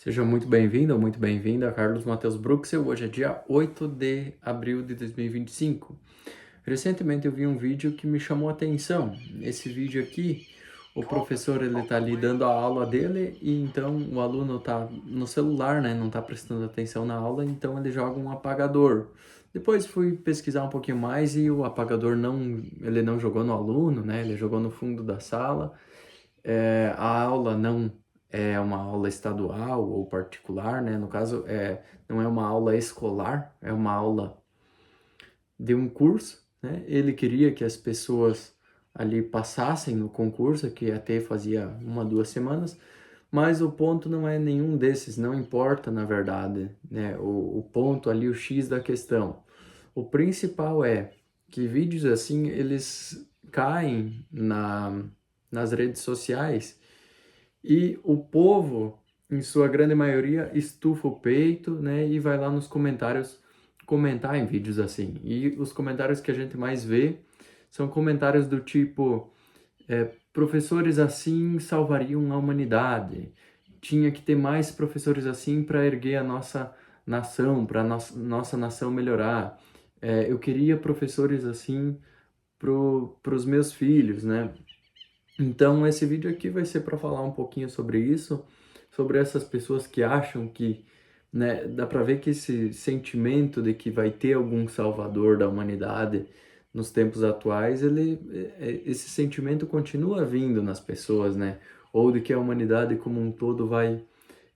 Seja muito bem-vindo ou muito bem-vinda a Carlos Matheus Bruxel. Hoje é dia 8 de abril de 2025. Recentemente eu vi um vídeo que me chamou a atenção. Esse vídeo aqui, o professor ele tá ali dando a aula dele e então o aluno tá no celular, né? Não tá prestando atenção na aula, então ele joga um apagador. Depois fui pesquisar um pouquinho mais e o apagador ele não jogou no aluno, né? Ele jogou no fundo da sala. A aula não é uma aula estadual ou particular, né? No caso, não é uma aula escolar, é uma aula de um curso, né? Ele queria que as pessoas ali passassem no concurso, que até fazia 1, 2 semanas, mas o ponto não é nenhum desses, não importa na verdade, né? O ponto ali, o X da questão. O principal é que vídeos assim, eles caem nas redes sociais e o povo, em sua grande maioria, estufa o peito, né, e vai lá nos comentários comentar em vídeos assim. E os comentários que a gente mais vê são comentários do tipo: professores assim salvariam a humanidade. Tinha que ter mais professores assim para erguer a nossa nação, para nossa nação melhorar. Eu queria professores assim para os meus filhos, né? Então, esse vídeo aqui vai ser para falar um pouquinho sobre isso, sobre essas pessoas que acham que, né, dá para ver que esse sentimento de que vai ter algum salvador da humanidade nos tempos atuais, esse sentimento continua vindo nas pessoas, né? Ou de que a humanidade como um todo vai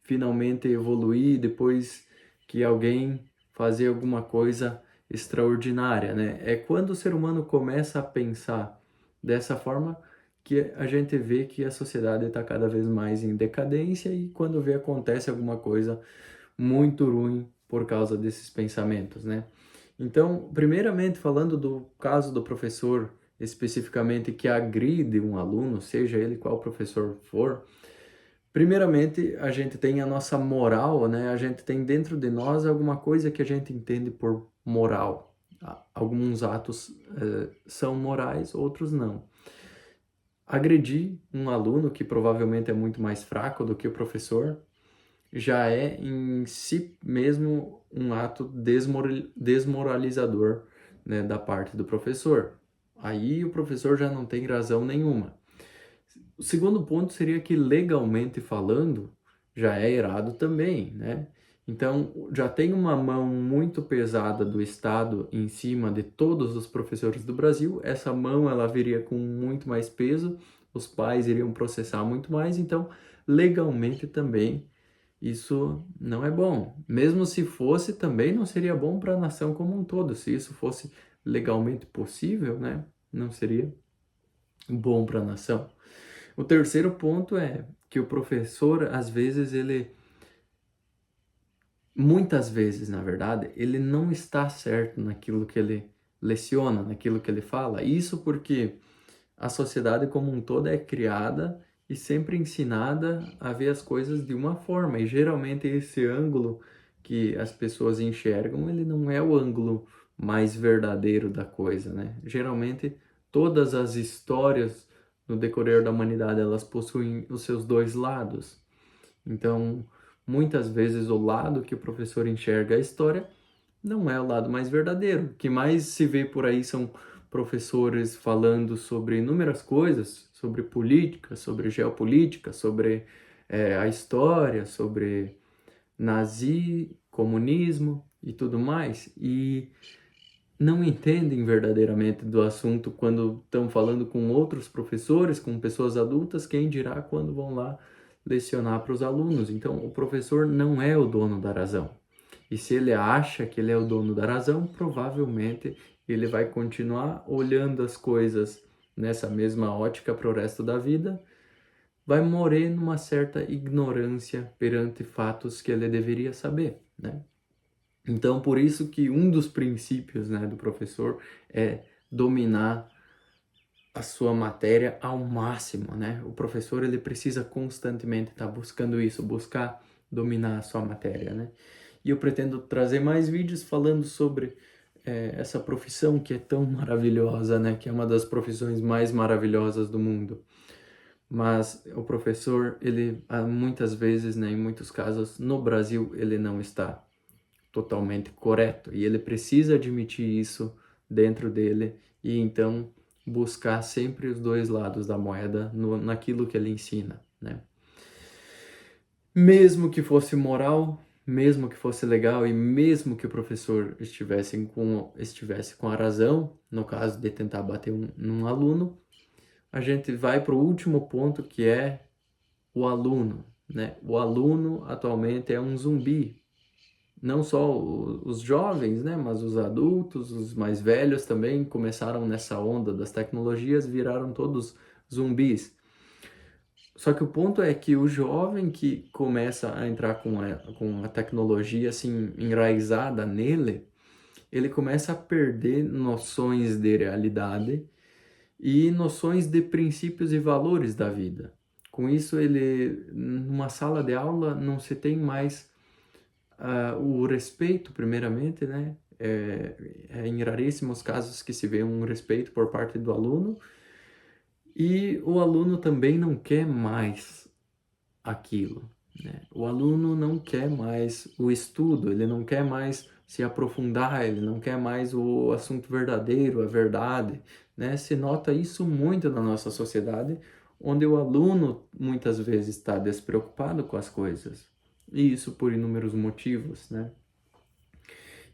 finalmente evoluir depois que alguém fazer alguma coisa extraordinária, né? É quando o ser humano começa a pensar dessa forma que a gente vê que a sociedade está cada vez mais em decadência e quando vê acontece alguma coisa muito ruim por causa desses pensamentos, né? Então, primeiramente falando do caso do professor especificamente que agride um aluno, seja ele qual professor for, primeiramente a gente tem a nossa moral, né? A gente tem dentro de nós alguma coisa que a gente entende por moral. Alguns atos são morais, outros não. Agredir um aluno que provavelmente é muito mais fraco do que o professor já é em si mesmo um ato desmoralizador, né, da parte do professor. Aí o professor já não tem razão nenhuma. O segundo ponto seria que legalmente falando já é errado também, né? Então já tem uma mão muito pesada do Estado em cima de todos os professores do Brasil. Essa mão ela viria com muito mais peso, os pais iriam processar muito mais, então legalmente também isso não é bom. Mesmo se fosse, também não seria bom para a nação como um todo. Se isso fosse legalmente possível, né? Não seria bom para a nação. O terceiro ponto é que o professor, às vezes, muitas vezes, na verdade, ele não está certo naquilo que ele leciona, naquilo que ele fala. Isso porque a sociedade como um todo é criada e sempre ensinada a ver as coisas de uma forma. E geralmente esse ângulo que as pessoas enxergam, ele não é o ângulo mais verdadeiro da coisa, né? Geralmente todas as histórias no decorrer da humanidade, elas possuem os seus dois lados. Então, muitas vezes o lado que o professor enxerga a história não é o lado mais verdadeiro. O que mais se vê por aí são professores falando sobre inúmeras coisas, sobre política, sobre geopolítica, sobre a história, sobre comunismo e tudo mais, e não entendem verdadeiramente do assunto quando estão falando com outros professores, com pessoas adultas, quem dirá quando vão lá lecionar para os alunos. Então, o professor não é o dono da razão. E se ele acha que ele é o dono da razão, provavelmente ele vai continuar olhando as coisas nessa mesma ótica para o resto da vida, vai morrer numa certa ignorância perante fatos que ele deveria saber, né? Então, por isso que um dos princípios, né, do professor é dominar a sua matéria ao máximo, né? O professor ele precisa constantemente estar buscando isso, buscar dominar a sua matéria, né? E eu pretendo trazer mais vídeos falando sobre essa profissão que é tão maravilhosa, né? Que é uma das profissões mais maravilhosas do mundo. mas o professor, ele muitas vezes, né, em muitos casos, no Brasil, ele não está totalmente correto e ele precisa admitir isso dentro dele e então buscar sempre os dois lados da moeda naquilo que ele ensina, né? Mesmo que fosse moral, mesmo que fosse legal e mesmo que o professor estivesse com a razão, no caso de tentar bater num aluno, a gente vai para o último ponto, que é o aluno, né? O aluno atualmente é um zumbi. Não só os jovens, né? Mas os adultos, os mais velhos também começaram nessa onda das tecnologias, viraram todos zumbis. Só que o ponto é que o jovem que começa a entrar com a tecnologia assim enraizada nele, ele começa a perder noções de realidade e noções de princípios e valores da vida. Com isso, ele, numa sala de aula, não se tem mais o respeito, primeiramente, né? É em raríssimos casos que se vê um respeito por parte do aluno, e o aluno também não quer mais aquilo, né? O aluno não quer mais o estudo, ele não quer mais se aprofundar, ele não quer mais o assunto verdadeiro, a verdade, né? Se nota isso muito na nossa sociedade, onde o aluno muitas vezes está despreocupado com as coisas, e isso por inúmeros motivos, né?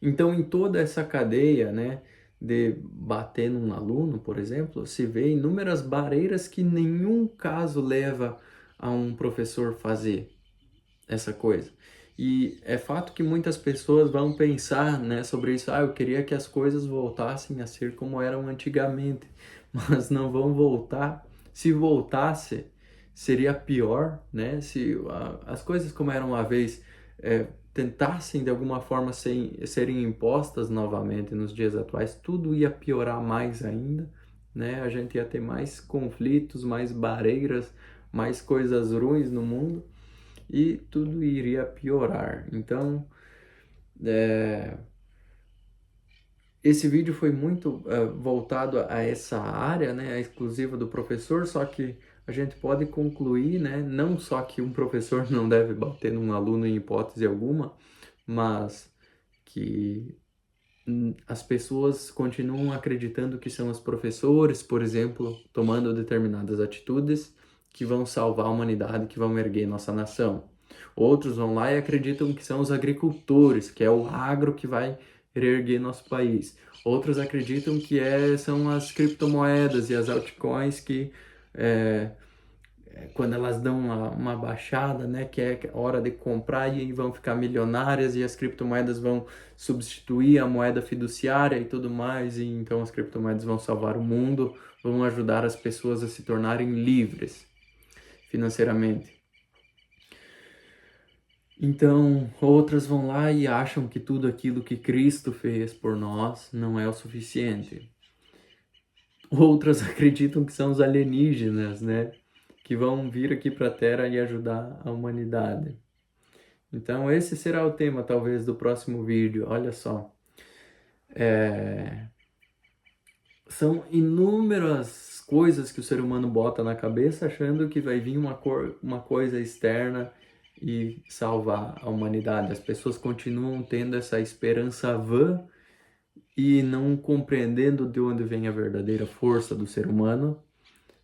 Então, em toda essa cadeia, né, de bater num aluno, por exemplo, se vê inúmeras barreiras que nenhum caso leva a um professor fazer essa coisa. E é fato que muitas pessoas vão pensar, né, sobre isso. Ah, eu queria que as coisas voltassem a ser como eram antigamente, mas não vão voltar. Se voltasse, seria pior, né? Se as coisas como eram uma vez tentassem de alguma forma serem impostas novamente nos dias atuais, tudo ia piorar mais ainda, né? A gente ia ter mais conflitos, mais barreiras, mais coisas ruins no mundo e tudo iria piorar. Então, esse vídeo foi muito voltado a essa área, né, a exclusiva do professor, só que a gente pode concluir, né, não só que um professor não deve bater num aluno em hipótese alguma, mas que as pessoas continuam acreditando que são os professores, por exemplo, tomando determinadas atitudes que vão salvar a humanidade, que vão erguer nossa nação. Outros vão lá e acreditam que são os agricultores, que é o agro que vai reerguer nosso país. Outros acreditam que são as criptomoedas e as altcoins que é, quando elas dão uma baixada, né, que é hora de comprar e vão ficar milionárias e as criptomoedas vão substituir a moeda fiduciária e tudo mais, e então as criptomoedas vão salvar o mundo, vão ajudar as pessoas a se tornarem livres financeiramente. Então, outras vão lá e acham que tudo aquilo que Cristo fez por nós não é o suficiente. Outras acreditam que são os alienígenas, né, que vão vir aqui para a Terra e ajudar a humanidade. Então, esse será o tema, talvez, do próximo vídeo. Olha só. São inúmeras coisas que o ser humano bota na cabeça achando que vai vir uma coisa externa e salvar a humanidade. As pessoas continuam tendo essa esperança vã e não compreendendo de onde vem a verdadeira força do ser humano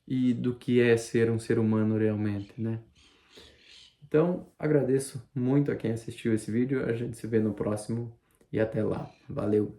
e do que é ser um ser humano realmente, né? Então, agradeço muito a quem assistiu esse vídeo. A gente se vê no próximo e até lá. Valeu!